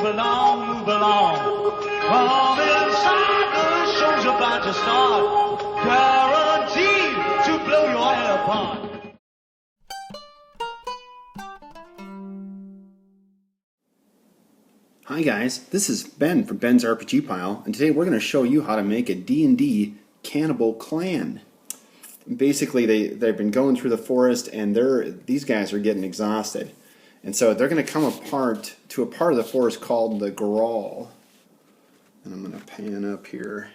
along, move along. Come inside, the show's about to start. Guaranteed to blow your head apart. Hi guys, this is Ben from Ben's RPG Pile, and today we're going to show you how to make a D&D cannibal clan. Basically, they've been going through the forest, and these guys are getting exhausted. And so they're going to come apart to a part of the forest called the Graul. And I'm going to pan up here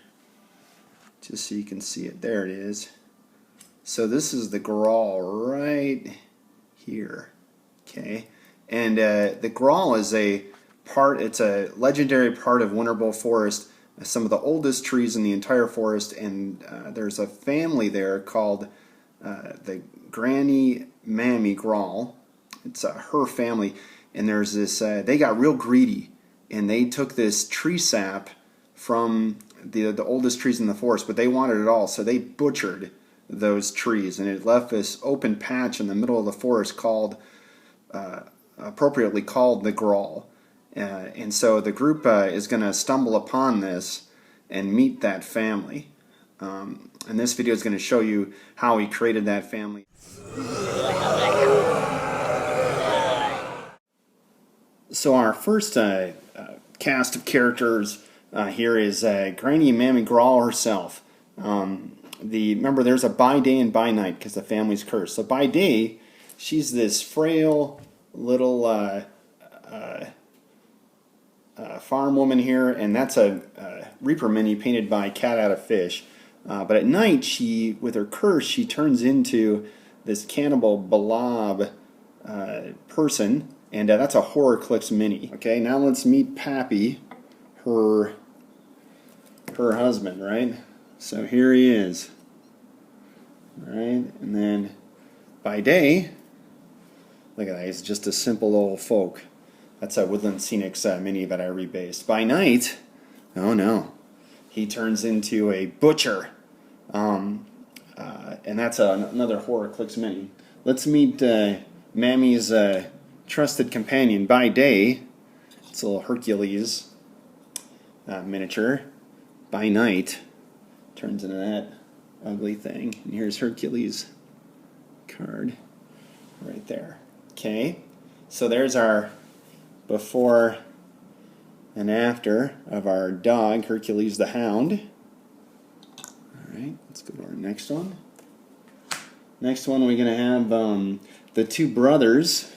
just so you can see it. There it is. So this is the Graul right here. Okay, and the Graul is it's a legendary part of Winterbow Forest, some of the oldest trees in the entire forest, and there's a family there called the Granny Mammy Graul. It's her family, and there's this, they got real greedy, and they took this tree sap from the oldest trees in the forest, but they wanted it all, so they butchered those trees, and it left this open patch in the middle of the forest called, appropriately called the Graul. And so the group is going to stumble upon this and meet that family. And this video is going to show you how he created that family. So our first cast of characters here is Granny Mammy Graul herself. Remember, there's a by day and by night because the family's cursed. So by day, she's this frail little farm woman here, and that's a Reaper mini painted by Cat Out of Fish. But at night, with her curse, she turns into this cannibal blob person, and that's a HorrorClix mini. Okay, now let's meet Pappy, her husband, right? So here he is. All right, and then by day, look at that, he's just a simple old folk. That's a Woodland Scenics mini that I rebased. By night, oh no, he turns into a butcher. And that's another HorrorClix mini. Let's meet Mammy's trusted companion. By day, it's a little Hercules miniature. By night, turns into that ugly thing. And here's Hercules' card right there. Okay, so there's our before and after of our dog, Hercules the Hound. Alright, let's go to our next one. Next one, we're going to have the two brothers,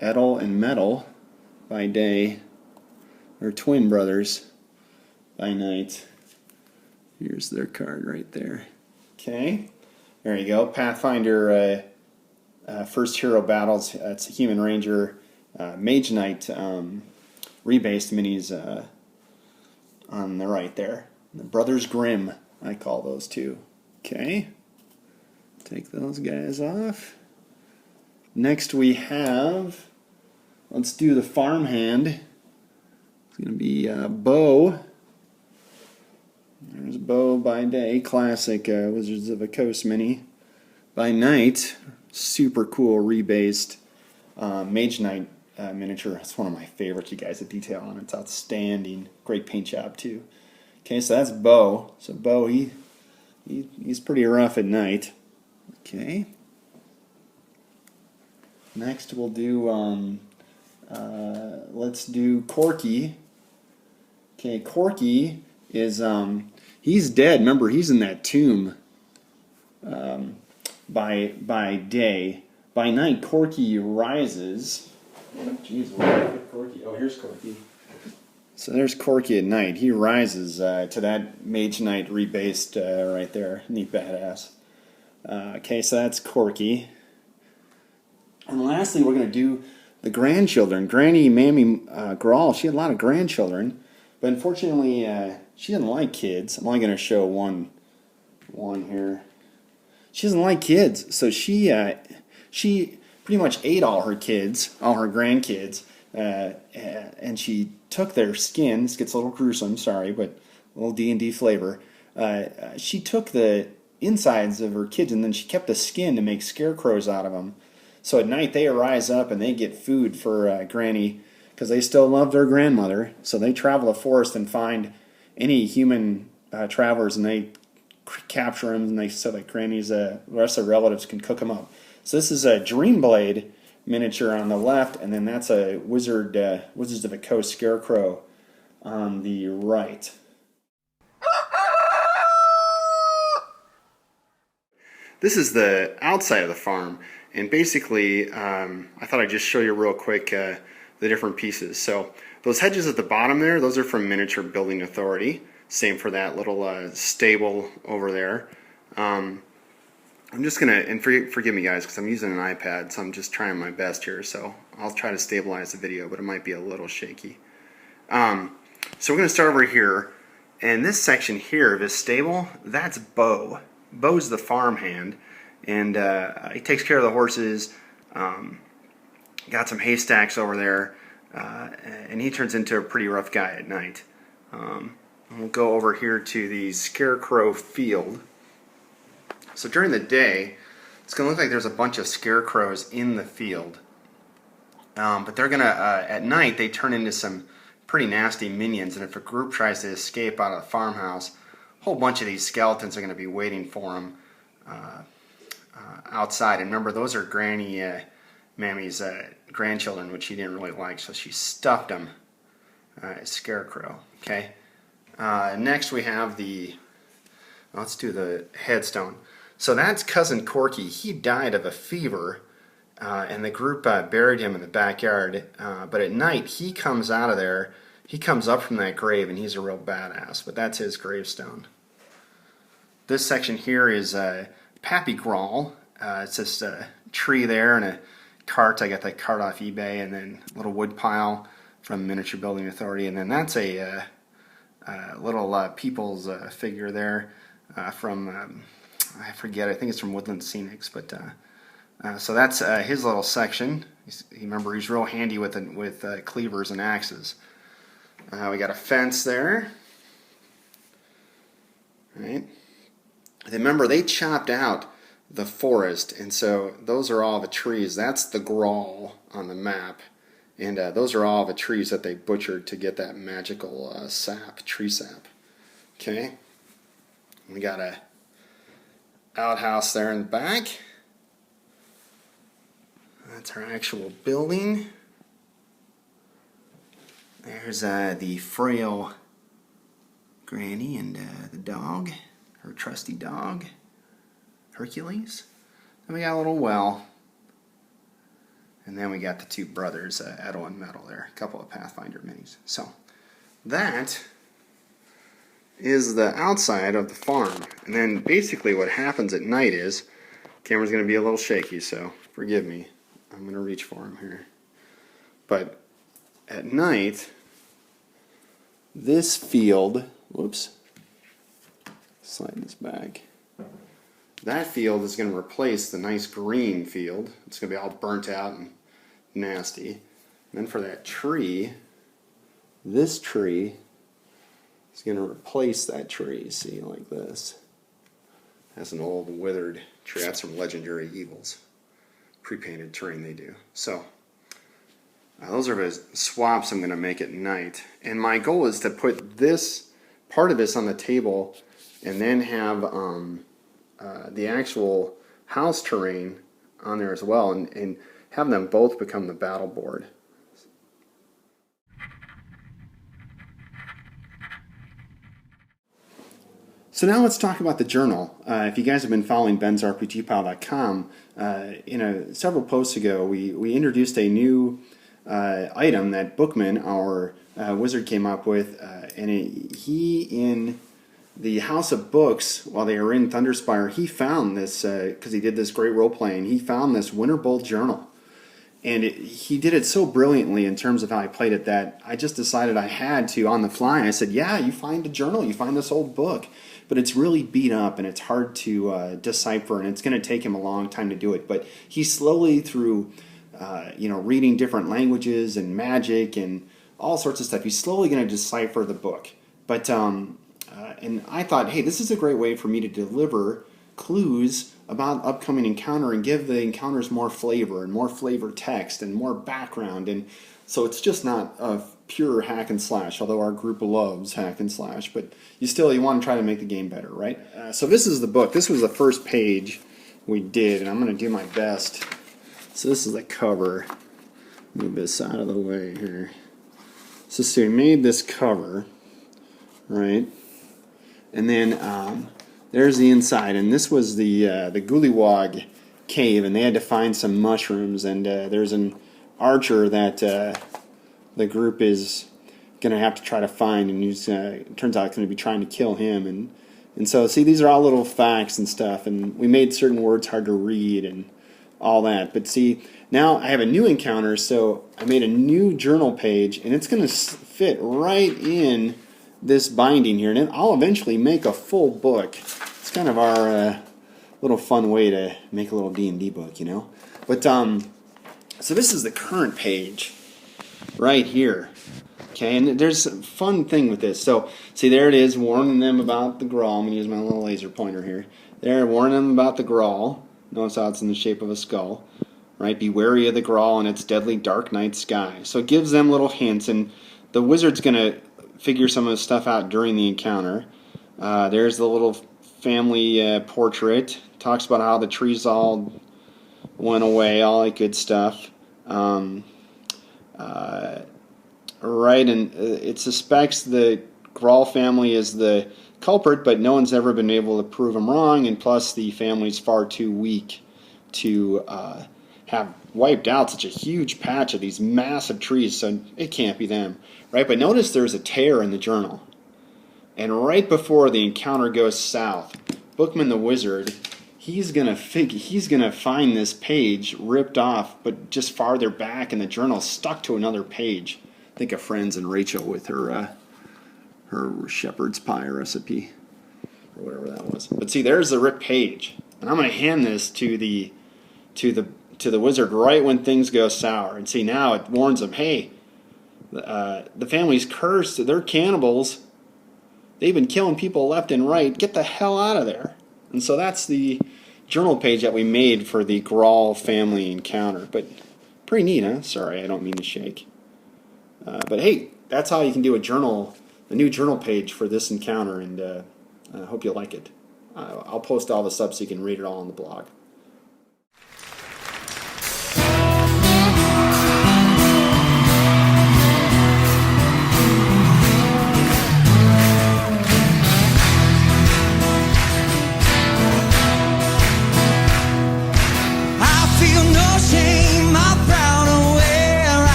Edel and Metal, by day. They're twin brothers by night. Here's their card right there. Okay, there you go. Pathfinder First Hero Battles. It's a Human Ranger Mage Knight rebased minis on the right there. The Brothers Grimm, I call those two. Okay, take those guys off. Next we have, let's do the farmhand. It's going to be Bo. There's Bo by day, classic Wizards of the Coast mini. By night, super cool rebased Mage Knight miniature. It's one of my favorites. You guys, the detail on it's outstanding. Great paint job too. Okay, so that's Bo. So Bo, he's pretty rough at night. Okay. Next we'll do let's do Corky. Okay, Corky is he's dead. Remember, he's in that tomb. By day. By night, Corky rises. Jeez, where did I put Corky? Oh, here's Corky. So there's Corky at night. He rises to that Mage Knight rebased right there. Neat badass. Okay, so that's Corky. And lastly, we're going to do the grandchildren. Granny Mammy Graul, she had a lot of grandchildren, but unfortunately, she didn't like kids. I'm only going to show one here. She doesn't like kids, so she pretty much ate all her kids, all her grandkids, and she took their skin. This gets a little gruesome, sorry, but a little D&D flavor. She took the insides of her kids, and then she kept the skin to make scarecrows out of them. So at night they arise up and they get food for Granny because they still love their grandmother. So they travel the forest and find any human travelers, and they capture them, and they so that Granny's the rest of the relatives can cook them up. So this is a Dreamblade miniature on the left, and then that's a Wizards of the Coast Scarecrow on the right. This is the outside of the farm, and basically I thought I'd just show you real quick the different pieces. So those hedges at the bottom there, those are from Miniature Building Authority. Same for that little stable over there. I'm just gonna, and forgive me guys, because I'm using an iPad, so I'm just trying my best here, so I'll try to stabilize the video, but it might be a little shaky. So we're gonna start over here, and this section here, this stable, that's Bo. Bo's the farmhand, and he takes care of the horses. Got some haystacks over there, and he turns into a pretty rough guy at night. We'll go over here to the Scarecrow field. So during the day, it's going to look like there's a bunch of scarecrows in the field. But they're going to, at night, they turn into some pretty nasty minions. And if a group tries to escape out of the farmhouse, a whole bunch of these skeletons are going to be waiting for them outside. And remember, those are Granny Mammy's grandchildren, which she didn't really like, so she stuffed them as Scarecrow. Okay. Next we have let's do the headstone. So that's Cousin Corky. He died of a fever, and the group buried him in the backyard. But at night, he comes out of there. He comes up from that grave, and he's a real badass. But that's his gravestone. This section here is Pappy Graul. It's just a tree there and a cart. I got that cart off eBay, and then a little wood pile from Miniature Building Authority. And then that's a little people's figure there from... I forget, I think it's from Woodland Scenics, but so that's his little section. Remember, he's real handy with cleavers and axes. We got a fence there. Right. Remember, they chopped out the forest, and so those are all the trees. That's the Graul on the map, and those are all the trees that they butchered to get that magical sap, tree sap. Okay. We got a outhouse there in the back. That's our actual building. There's the frail Granny and the dog, her trusty dog, Hercules. Then we got a little well. And then we got the two brothers, Edel and Metal there, a couple of Pathfinder minis. So that is the outside of the farm. And then basically what happens at night is, camera's going to be a little shaky, so forgive me. I'm going to reach for him here. But at night, this field, whoops, slide this back. That field is going to replace the nice green field. It's going to be all burnt out and nasty. And then for that tree, this tree is going to replace that tree, see, like this. That's an old withered tree. That's from Legendary Evils. Pre-painted terrain they do. So those are the swaps I'm going to make at night. And my goal is to put this part of this on the table and then have the actual house terrain on there as well, and have them both become the battle board. So now let's talk about the journal. If you guys have been following bensrpgpile.com, several posts ago we introduced a new item that Bookman, our wizard, came up with, and he, in the House of Books, while they were in Thunderspire, he found this, because he did this great role-playing, he found this Winter Bolt journal. And he did it so brilliantly in terms of how I played it that I just decided I had to, on the fly, I said, yeah, you find a journal, you find this old book. But it's really beat up and it's hard to decipher, and it's going to take him a long time to do it. But he's slowly, through reading different languages and magic and all sorts of stuff, he's slowly going to decipher the book. But and I thought, hey, this is a great way for me to deliver clues about upcoming encounter and give the encounters more flavor and more flavor text and more background. And so it's just not a pure hack and slash, although our group loves hack and slash, but you want to try to make the game better, right? So this is the book. This was the first page we did, and I'm going to do my best. So this is the cover. Move this out of the way here. So we made this cover, right? And then there's the inside, and this was the Guliwag cave, and they had to find some mushrooms, and there's an archer that the group is going to have to try to find, and he's turns out going to be trying to kill him, and so see, these are all little facts and stuff, and we made certain words hard to read and all that. But see, now I have a new encounter, so I made a new journal page, and it's going to fit right in this binding here, and I'll eventually make a full book. It's kind of our little fun way to make a little D&D book, you know. But so this is the current page right here. Okay, and there's a fun thing with this. So, see, there it is, warning them about the Graul. I'm going to use my little laser pointer here. There, warning them about the Graul. Notice how it's in the shape of a skull. Right, be wary of the Graul and its deadly dark night sky. So it gives them little hints, and the wizard's going to figure some of the stuff out during the encounter. There's the little family portrait. Talks about how the trees all went away, all that good stuff. Right, and it suspects the Graul family is the culprit, but no one's ever been able to prove them wrong, and plus the family's far too weak to have wiped out such a huge patch of these massive trees, so it can't be them. Right, but notice there's a tear in the journal. And right before the encounter goes south, Bookman the Wizard, he's gonna find this page ripped off, but just farther back in the journal, stuck to another page. Think of Friends and Rachel with her shepherd's pie recipe, or whatever that was. But see, there's the ripped page, and I'm gonna hand this to the wizard right when things go sour. And see, now it warns them, hey, the family's cursed. They're cannibals. They've been killing people left and right. Get the hell out of there. And so that's the journal page that we made for the Graul family encounter. But pretty neat, huh? Sorry, I don't mean to shake. But hey, that's how you can do a new journal page for this encounter, and I hope you like it. I'll post all the stuff so you can read it all on the blog.